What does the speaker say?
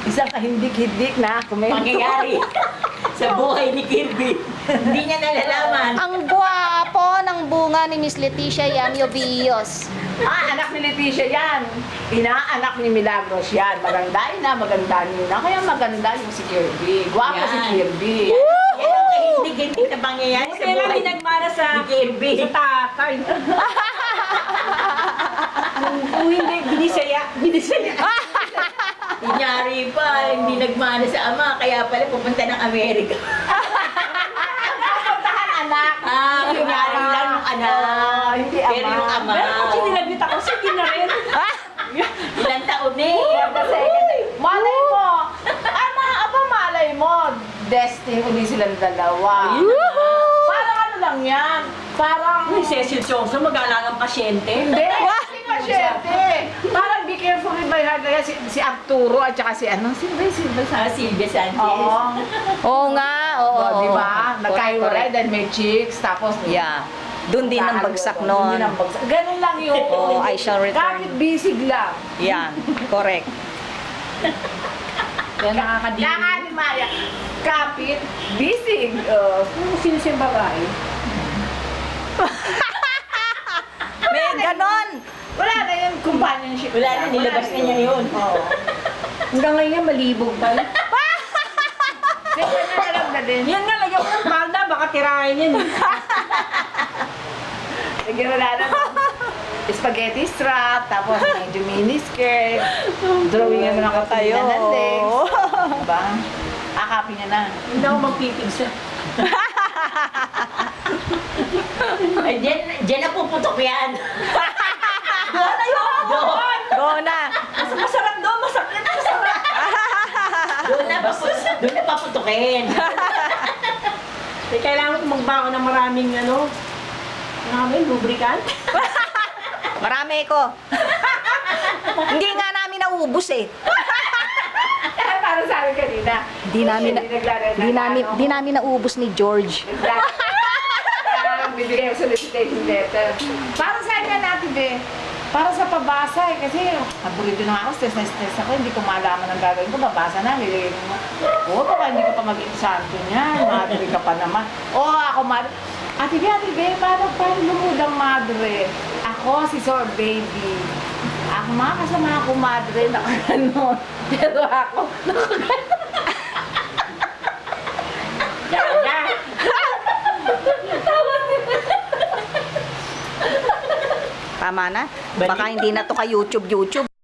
Isang kahindik-hindik na komento. Pangyayari sa buhay ni Kirby. Hindi niya nalalaman. Ang gwapo ng bunga ni Miss Leticia Yamio Villos. Anak ni Leticia yan. Inaanak ni Milagros yan. Maganda na. Kaya maganda yung si Kirby. Guwapo Yan. si Kirby. Yan ang kahindig-hindig na pangyayari sa Kaya buhay nagmana ni sa Kirby. takay. Kung hindi, binisaya. Kunyari pa, hindi nagmana sa ama, kaya pala pupunta ng Amerika. Puntahan anak. Kunyari lang yung anak. Hindi Pero ama. yung ama, Pero kung sinilabit ako, sige na rin. ilang taon eh. Malay mo. Malay mo. Destined uli silang dalawa. Parang ano lang yan. Parang... May Cecil Chongso, mag-aalagang pasyente. Hindi. Si pasyente. Parang be careful with my heart. Kaya si Arturo at saka si ano. Silvia Silvia Sanchez. Oo. Oo nga, oo. Oh, di ba? Correct, Nagkahiwalay correct. dahil may chicks. Tapos... Yeah. Doon din ang bagsak Doon noon. din ang bagsak. Ganun lang yun. Oo, I shall return. Kahit bisig lang. Yan, correct. Kaya nakakadili. Maya. Kapit, bisig. Sino siyang babae? May ganon. Wala na yun, companionship. Wala na, nilabas na niya yun. Oo. Hanggang ngayon nga, malibog pa. Siyempre na alam na din. Yan nga, lagyan ko ng palda, baka tirahin yan. Lagyan mo na spaghetti strap, tapos medyo mini skirt, drawing mo na Tayo. kapaginan ng legs. Diba? Akapin niya na. Hindi ako magpipigsa. Ay, dyan na puputok yan. Go na. Masarap doon, masakit, masarap. Doon na paputokin. Eh, kailangan ko magbaon ng maraming lubricant. Marami ko. Hindi nga namin naubos eh. Para sa akin kanina. Di namin naubos ni George. Bibigay yung solicitation letter. Para sa akin natin, be. Para sa pabasa eh. Kasi paborito na ako, stress na stress ako. Hindi ko malaman ang gagawin ko. Babasa na, nilagay mo. Oo, baka hindi ko pa mag-example niyan. Madre ka pa naman. Oo, ako madre. Ate Be, paano lumudang madre? Ako, si Sor Baby. Ako, mga kasama ako madre, nakaganon. Pero ako, nakaganon. Tama na. Baka hindi na to ka YouTube.